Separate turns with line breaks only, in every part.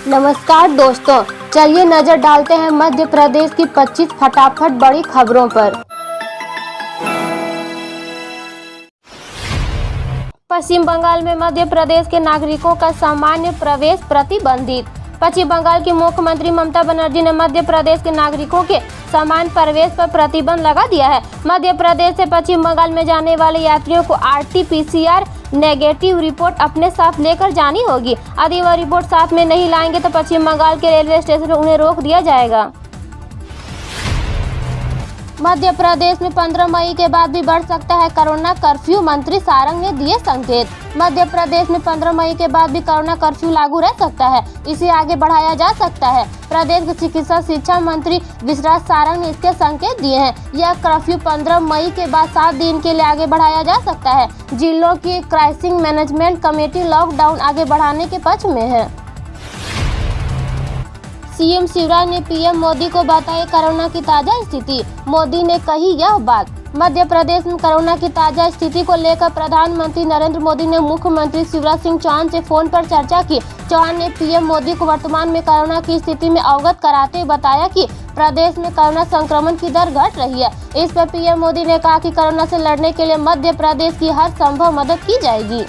नमस्कार दोस्तों, चलिए नजर डालते हैं मध्य प्रदेश की 25 फटाफट बड़ी खबरों पर। पश्चिम बंगाल में मध्य प्रदेश के नागरिकों का सामान्य प्रवेश प्रतिबंधित। पश्चिम बंगाल की मुख्यमंत्री ममता बनर्जी ने मध्य प्रदेश के नागरिकों के सामान्य प्रवेश पर प्रतिबंध लगा दिया है। मध्य प्रदेश से पश्चिम बंगाल में जाने वाले यात्रियों को RT-PCR नेगेटिव रिपोर्ट अपने साथ लेकर जानी होगी। यदि वह रिपोर्ट साथ में नहीं लाएंगे तो पश्चिम बंगाल के रेलवे स्टेशन पर उन्हें रोक दिया जाएगा। मध्य प्रदेश में 15 मई के बाद भी बढ़ सकता है कोरोना कर्फ्यू, मंत्री सारंग ने दिए संकेत। मध्य प्रदेश में 15 मई के बाद भी कोरोना कर्फ्यू लागू रह सकता है, इसे आगे बढ़ाया जा सकता है। प्रदेश के चिकित्सा शिक्षा मंत्री विश्वास सारंग ने इसके संकेत दिए हैं। यह कर्फ्यू 15 मई के बाद 7 दिन के लिए आगे बढ़ाया जा सकता है। जिलों की क्राइसिस मैनेजमेंट कमेटी लॉकडाउन आगे बढ़ाने के पक्ष में है। सीएम शिवराज ने पीएम मोदी को बताई कोरोना की ताजा स्थिति। मोदी ने कही यह बात। मध्य प्रदेश में कोरोना की ताजा स्थिति को लेकर प्रधानमंत्री नरेंद्र मोदी ने मुख्यमंत्री शिवराज सिंह चौहान से फोन पर चर्चा की। चौहान ने पीएम मोदी को वर्तमान में कोरोना की स्थिति में अवगत कराते हुए बताया कि प्रदेश में कोरोना संक्रमण की दर घट रही है। इस पर पीएम मोदी ने कहा कि कोरोना से लड़ने के लिए मध्य प्रदेश की हर संभव मदद की जाएगी।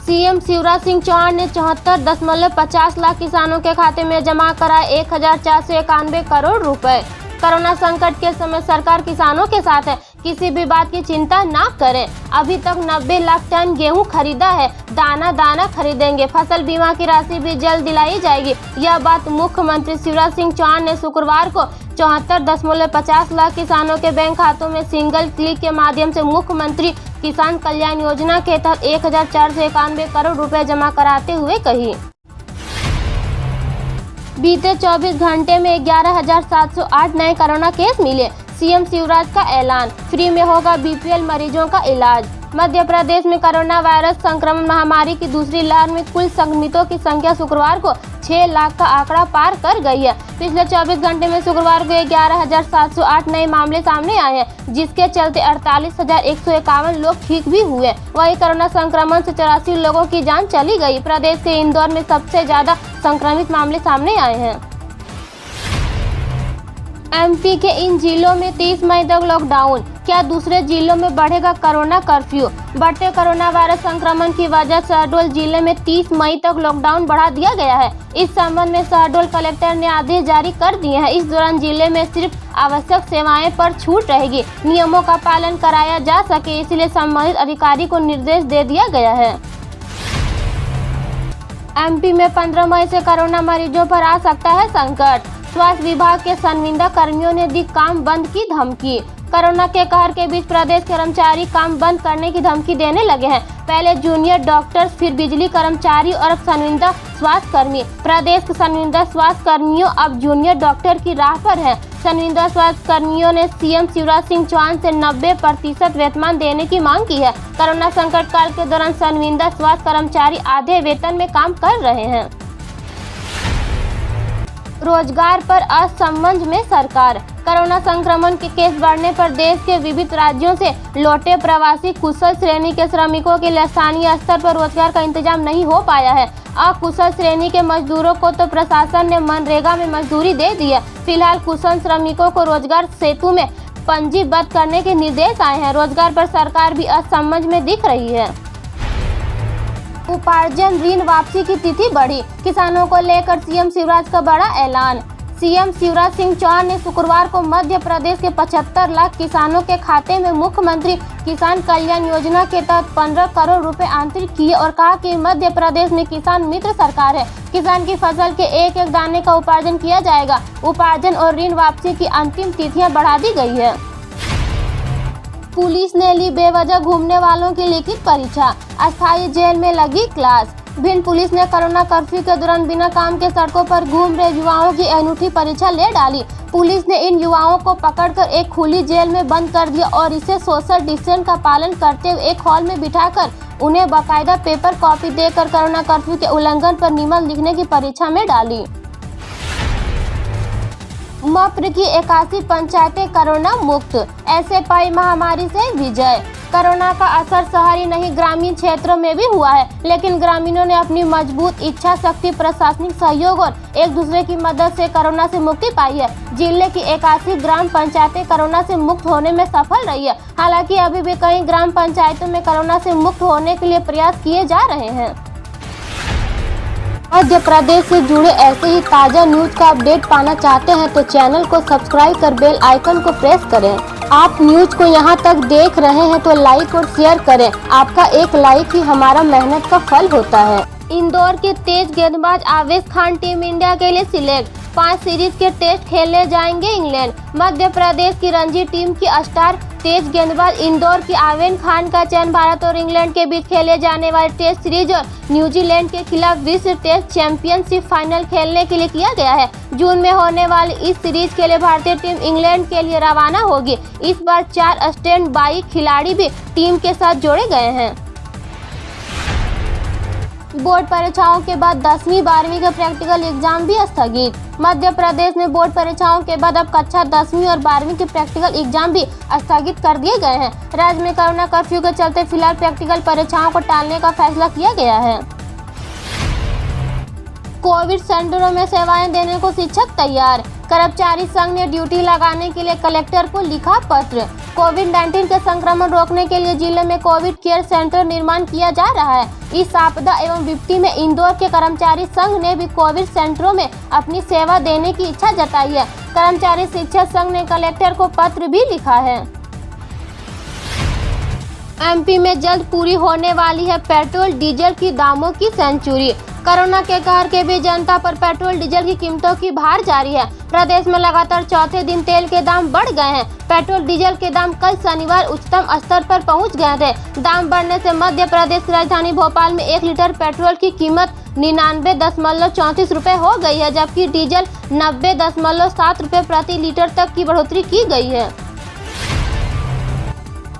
सीएम शिवराज सिंह चौहान ने 74.50 लाख किसानों के खाते में जमा कराए 1491 करोड़ रुपए। कोरोना संकट के समय सरकार किसानों के साथ है, किसी भी बात की चिंता ना करें। अभी तक 90 लाख टन गेहूं खरीदा है, दाना दाना खरीदेंगे। फसल बीमा की राशि भी जल्द दिलाई जाएगी। यह बात मुख्यमंत्री शिवराज सिंह चौहान ने शुक्रवार को 74.50 लाख किसानों के बैंक खातों में सिंगल क्लिक के माध्यम से मुख्यमंत्री किसान कल्याण योजना के तहत 1491 करोड़ रुपए जमा कराते हुए कही। बीते 24 घंटे में 11,708 नए कोरोना केस मिले। सीएम शिवराज का ऐलान, फ्री में होगा BPL मरीजों का इलाज। मध्य प्रदेश में कोरोना वायरस संक्रमण महामारी की दूसरी लहर में कुल संक्रमितों की संख्या शुक्रवार को 6 लाख का आंकड़ा पार कर गई है। पिछले 24 घंटे में शुक्रवार को 11,708 नए मामले सामने आए हैं, जिसके चलते 48,151 लोग ठीक भी हुए। वहीं कोरोना संक्रमण से 84 लोगों की जान चली गई। प्रदेश के इंदौर में सबसे ज्यादा संक्रमित मामले सामने आए हैं। MP के इन जिलों में 30 मई तक लॉकडाउन। क्या दूसरे जिलों में बढ़ेगा कोरोना कर्फ्यू? बढ़ते कोरोना वायरस संक्रमण की वजह से शहडोल जिले में 30 मई तक लॉकडाउन बढ़ा दिया गया है। इस संबंध में शहडोल कलेक्टर ने आदेश जारी कर दिए हैं। इस दौरान जिले में सिर्फ आवश्यक सेवाएं पर छूट रहेगी। नियमों का पालन कराया जा सके, इसलिए संबंधित अधिकारी को निर्देश दे दिया गया है। MP में 15 मई से कोरोना मरीजों पर आ सकता है संकट। स्वास्थ्य विभाग के संविदा कर्मियों ने दी काम बंद की धमकी। कोरोना के कहर के बीच प्रदेश कर्मचारी काम बंद करने की धमकी देने लगे हैं। पहले जूनियर डॉक्टर्स, फिर बिजली कर्मचारी और अब संविदा स्वास्थ्य कर्मी। प्रदेश के संविदा स्वास्थ्य कर्मियों अब जूनियर डॉक्टर की राह पर हैं। संविदा स्वास्थ्य कर्मियों ने सीएम शिवराज सिंह चौहान से 90% वेतन देने की मांग की है। कोरोना संकट काल के दौरान संविदा स्वास्थ्य कर्मचारी आधे वेतन में काम कर रहे हैं। रोजगार पर असमंजस में सरकार। कोरोना संक्रमण के केस बढ़ने पर देश के विविध राज्यों से लौटे प्रवासी कुशल श्रेणी के श्रमिकों के लिए स्थानीय स्तर पर रोजगार का इंतजाम नहीं हो पाया है। अकुशल श्रेणी के मजदूरों को तो प्रशासन ने मनरेगा में मजदूरी दे दी है। फिलहाल कुशल श्रमिकों को रोजगार सेतु में पंजीबद्ध करने के निर्देश आए हैं। रोजगार पर सरकार भी असमंजस में दिख रही है। उपार्जन ऋण वापसी की तिथि बढ़ी। किसानों को लेकर सीएम शिवराज का बड़ा ऐलान। सीएम शिवराज सिंह चौहान ने शुक्रवार को मध्य प्रदेश के 75 लाख किसानों के खाते में मुख्यमंत्री किसान कल्याण योजना के तहत 15 करोड़ रुपए आंतरिक किए और कहा कि मध्य प्रदेश में किसान मित्र सरकार है। किसान की फसल के एक एक दाने का उपार्जन किया जाएगा। उपार्जन और ऋण वापसी की अंतिम तिथियां बढ़ा दी गई है। पुलिस ने ली बेवजह घूमने वालों की लिखित परीक्षा। अस्थायी जेल में लगी क्लास। भिंड पुलिस ने कोरोना कर्फ्यू के दौरान बिना काम के सड़कों पर घूम रहे युवाओं की अनूठी परीक्षा ले डाली। पुलिस ने इन युवाओं को पकड़कर एक खुली जेल में बंद कर दिया और इसे सोशल डिस्टेंस का पालन करते हुए एक हॉल में बिठाकर उन्हें बाकायदा पेपर कॉपी देकर कोरोना कर्फ्यू के उल्लंघन पर निबंध लिखने की परीक्षा में डाली। मप्र की 81 पंचायतें कोरोना मुक्त। ऐसे पाई महामारी से विजय। कोरोना का असर शहरी नहीं ग्रामीण क्षेत्रों में भी हुआ है, लेकिन ग्रामीणों ने अपनी मजबूत इच्छा शक्ति, प्रशासनिक सहयोग और एक दूसरे की मदद से कोरोना से मुक्ति पाई है। जिले की 81 ग्राम पंचायतें कोरोना से मुक्त होने में सफल रही है। हालांकि अभी भी कई ग्राम पंचायतों में कोरोना से मुक्त होने के लिए प्रयास किए जा रहे हैं। मध्य प्रदेश से जुड़े ऐसे ही ताज़ा न्यूज का अपडेट पाना चाहते हैं तो चैनल को सब्सक्राइब कर बेल आइकन को प्रेस करें। आप न्यूज को यहां तक देख रहे हैं तो लाइक और शेयर करें। आपका एक लाइक ही हमारा मेहनत का फल होता है। इंदौर के तेज गेंदबाज आवेश खान टीम इंडिया के लिए सिलेक्ट। 5 सीरीज के टेस्ट खेले जाएंगे इंग्लैंड। मध्य प्रदेश की रणजी टीम की स्टार तेज गेंदबाज इंदौर की आवेश खान का चयन भारत और इंग्लैंड के बीच खेले जाने वाले टेस्ट सीरीज और न्यूजीलैंड के खिलाफ विश्व टेस्ट चैंपियनशिप फाइनल खेलने के लिए किया गया है। जून में होने वाली इस सीरीज के लिए भारतीय टीम इंग्लैंड के लिए रवाना होगी। इस बार 4 स्टैंड बाई खिलाड़ी भी टीम के साथ जोड़े गए हैं। बोर्ड परीक्षाओं के बाद 10वीं 12वीं के प्रैक्टिकल एग्जाम भी स्थगित। मध्य प्रदेश में बोर्ड परीक्षाओं के बाद अब कक्षा 10वीं और 12वीं के प्रैक्टिकल एग्जाम भी स्थगित कर दिए गए हैं। राज्य में कोरोना कर्फ्यू के चलते फिलहाल प्रैक्टिकल परीक्षाओं को टालने का फैसला किया गया है। कोविड सेंटरों में सेवाएं देने को शिक्षक तैयार। कर्मचारी संघ ने ड्यूटी लगाने के लिए कलेक्टर को लिखा पत्र। कोविड-19 के संक्रमण रोकने के लिए जिले में कोविड केयर सेंटर निर्माण किया जा रहा है। इस आपदा एवं विपत्ति में इंदौर के कर्मचारी संघ ने भी कोविड सेंटरों में अपनी सेवा देने की इच्छा जताई है। कर्मचारी शिक्षक संघ ने कलेक्टर को पत्र भी लिखा है। एमपी में जल्द पूरी होने वाली है पेट्रोल डीजल की दामों की सेंचुरी। कोरोना के कहर के बीच जनता पर पेट्रोल डीजल की कीमतों की भार जारी है। प्रदेश में लगातार चौथे दिन तेल के दाम बढ़ गए हैं। पेट्रोल डीजल के दाम कल शनिवार उच्चतम स्तर पर पहुंच गए थे। दाम बढ़ने से मध्य प्रदेश की राजधानी भोपाल में 1 लीटर पेट्रोल की कीमत 99.34 रुपए हो गई है, जबकि डीजल 90.7 रुपए प्रति लीटर तक की बढ़ोतरी की गई है।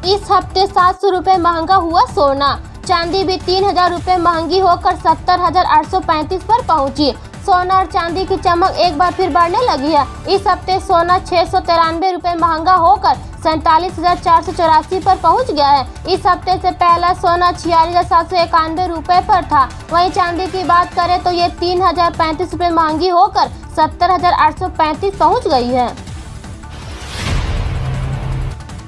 इस हफ्ते 700 रुपए महंगा हुआ सोना। चांदी भी 3000 रुपए महंगी होकर 70,835 पर पहुंची। सोना और चांदी की चमक एक बार फिर बढ़ने लगी है। इस हफ्ते सोना 693 रुपए महंगा होकर 47,484 पर पहुंच गया है। इस हफ्ते से पहला सोना 46,791 रुपए पर था। वहीं चांदी की बात करें तो ये 3,035 रुपए महंगी होकर 70,835 पहुंच गई है।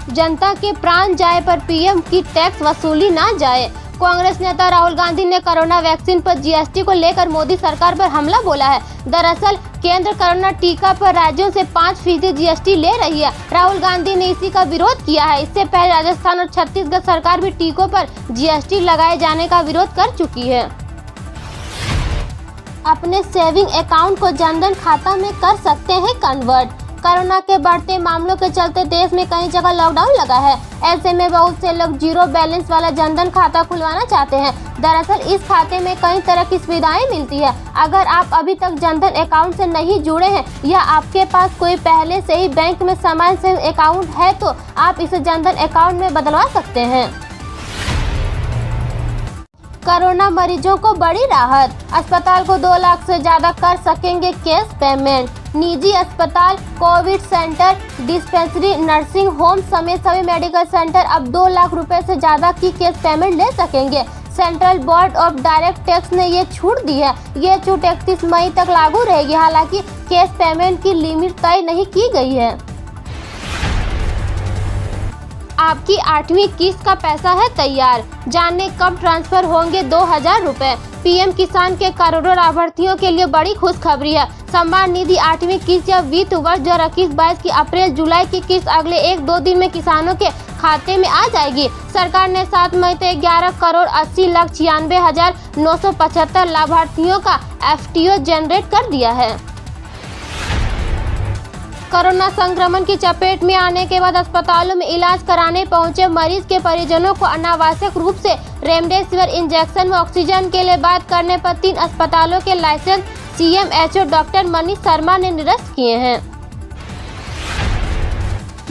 जनता के प्राण जाए पर पीएम की टैक्स वसूली ना जाए। कांग्रेस नेता राहुल गांधी ने कोरोना वैक्सीन पर जीएसटी को लेकर मोदी सरकार पर हमला बोला है। दरअसल केंद्र कोरोना टीका पर राज्यों से 5% जीएसटी ले रही है। राहुल गांधी ने इसी का विरोध किया है। इससे पहले राजस्थान और छत्तीसगढ़ सरकार भी टीकों पर जीएसटी लगाए जाने का विरोध कर चुकी है। अपने सेविंग अकाउंट को जनधन खाता में कर सकते हैं कन्वर्ट। कोरोना के बढ़ते मामलों के चलते देश में कई जगह लॉकडाउन लगा है। ऐसे में बहुत से लोग जीरो बैलेंस वाला जनधन खाता खुलवाना चाहते हैं। दरअसल इस खाते में कई तरह की सुविधाएं मिलती है। अगर आप अभी तक जनधन अकाउंट से नहीं जुड़े हैं या आपके पास कोई पहले से ही बैंक में समान सेविंग अकाउंट है तो आप इसे जनधन अकाउंट में बदलवा सकते हैं। कोरोना मरीजों को बड़ी राहत। अस्पताल को 2 लाख से ज्यादा कर सकेंगे कैश पेमेंट। निजी अस्पताल, Covid centre, dispensary, nursing home समेत सभी मेडिकल सेंटर अब 2 लाख रुपए से ज्यादा की कैश पेमेंट ले सकेंगे। Central board of direct tax ने ये छूट दी है। ये छूट 31 मई तक लागू रहेगी। हालांकि कैश पेमेंट की लिमिट तय नहीं की गई है। आपकी 8वीं किस्त का पैसा है तैयार। जाने कब ट्रांसफर होंगे 2000 रुपए। पीएम किसान के करोड़ों लाभार्थियों के लिए बड़ी खुशखबरी है। सम्मान निधि 8वीं किस्त या वित्त वर्ष 2021-22 की अप्रैल जुलाई की किस्त अगले 1-2 दिन में किसानों के खाते में आ जाएगी। सरकार ने 7 मई से 11,80,96,975 लाभार्थियों का एफटीओ जनरेट कर दिया है। कोरोना संक्रमण की चपेट में आने के बाद अस्पतालों में इलाज कराने पहुंचे मरीज के परिजनों को अनावश्यक रूप से रेमडेसिविर इंजेक्शन व ऑक्सीजन के लिए बात करने पर 3 अस्पतालों के licence CMHO doctor Manish Sharma ने निरस्त किए हैं।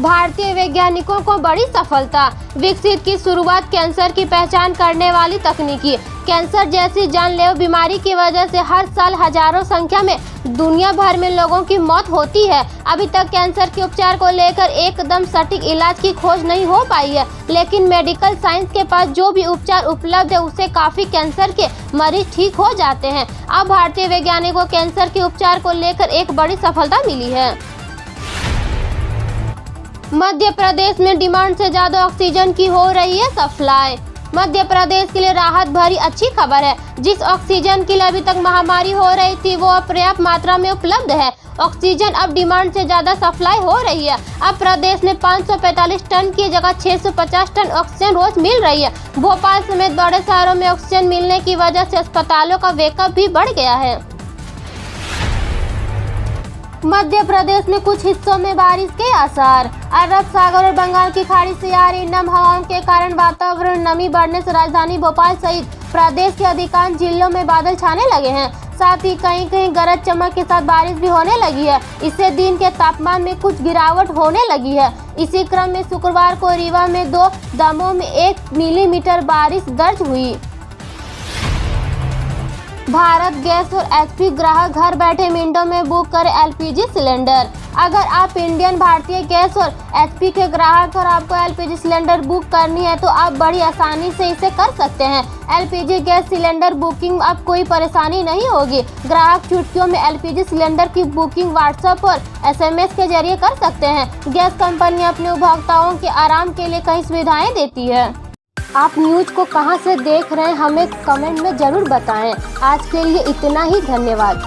भारतीय वैज्ञानिकों को बड़ी सफलता, विकसित की शुरुआत कैंसर की पहचान करने वाली तकनीकी। कैंसर जैसी जानलेवा बीमारी की वजह से हर साल हजारों संख्या में दुनिया भर में लोगों की मौत होती है। अभी तक कैंसर के उपचार को लेकर एकदम सटीक इलाज की खोज नहीं हो पाई है, लेकिन मेडिकल साइंस के पास जो भी उपचार उपलब्ध है उससे काफी कैंसर के मरीज ठीक हो जाते हैं। अब भारतीय वैज्ञानिकों को कैंसर के उपचार को लेकर एक बड़ी सफलता मिली है। मध्य प्रदेश में डिमांड से ज्यादा ऑक्सीजन की हो रही है सप्लाई। मध्य प्रदेश के लिए राहत भरी अच्छी खबर है। जिस ऑक्सीजन के लिए अभी तक महामारी हो रही थी वो अब पर्याप्त मात्रा में उपलब्ध है। ऑक्सीजन अब डिमांड से ज्यादा सप्लाई हो रही है। अब प्रदेश में 545 टन की जगह 650 टन ऑक्सीजन रोज मिल रही है। भोपाल समेत बड़े शहरों में ऑक्सीजन मिलने की वजह से अस्पतालों का बैकअप भी बढ़ गया है। मध्य प्रदेश में कुछ हिस्सों में बारिश के आसार। अरब सागर और बंगाल की खाड़ी से आ रही नम हवाओं के कारण वातावरण नमी बढ़ने से राजधानी भोपाल सहित प्रदेश के अधिकांश जिलों में बादल छाने लगे हैं। साथ ही कहीं कहीं गरज चमक के साथ बारिश भी होने लगी है। इससे दिन के तापमान में कुछ गिरावट होने लगी है। इसी क्रम में शुक्रवार को रीवा में 2, दमोह में 1 मिलीमीटर बारिश दर्ज हुई। भारत गैस और एचपी ग्राहक घर बैठे मिनटों में बुक करें एलपीजी सिलेंडर। अगर आप इंडियन भारतीय गैस और एचपी के ग्राहक और आपको एलपीजी सिलेंडर बुक करनी है तो आप बड़ी आसानी से इसे कर सकते हैं। एलपीजी गैस सिलेंडर बुकिंग अब कोई परेशानी नहीं होगी। ग्राहक चुटकियों में एलपीजी सिलेंडर की बुकिंग व्हाट्सएप और एसएमएस के जरिए कर सकते हैं। गैस कंपनी अपने उपभोक्ताओं के आराम के लिए कई सुविधाएं देती है। आप न्यूज़ को कहां से देख रहे हैं हमें कमेंट में जरूर बताएं। आज के लिए इतना ही, धन्यवाद।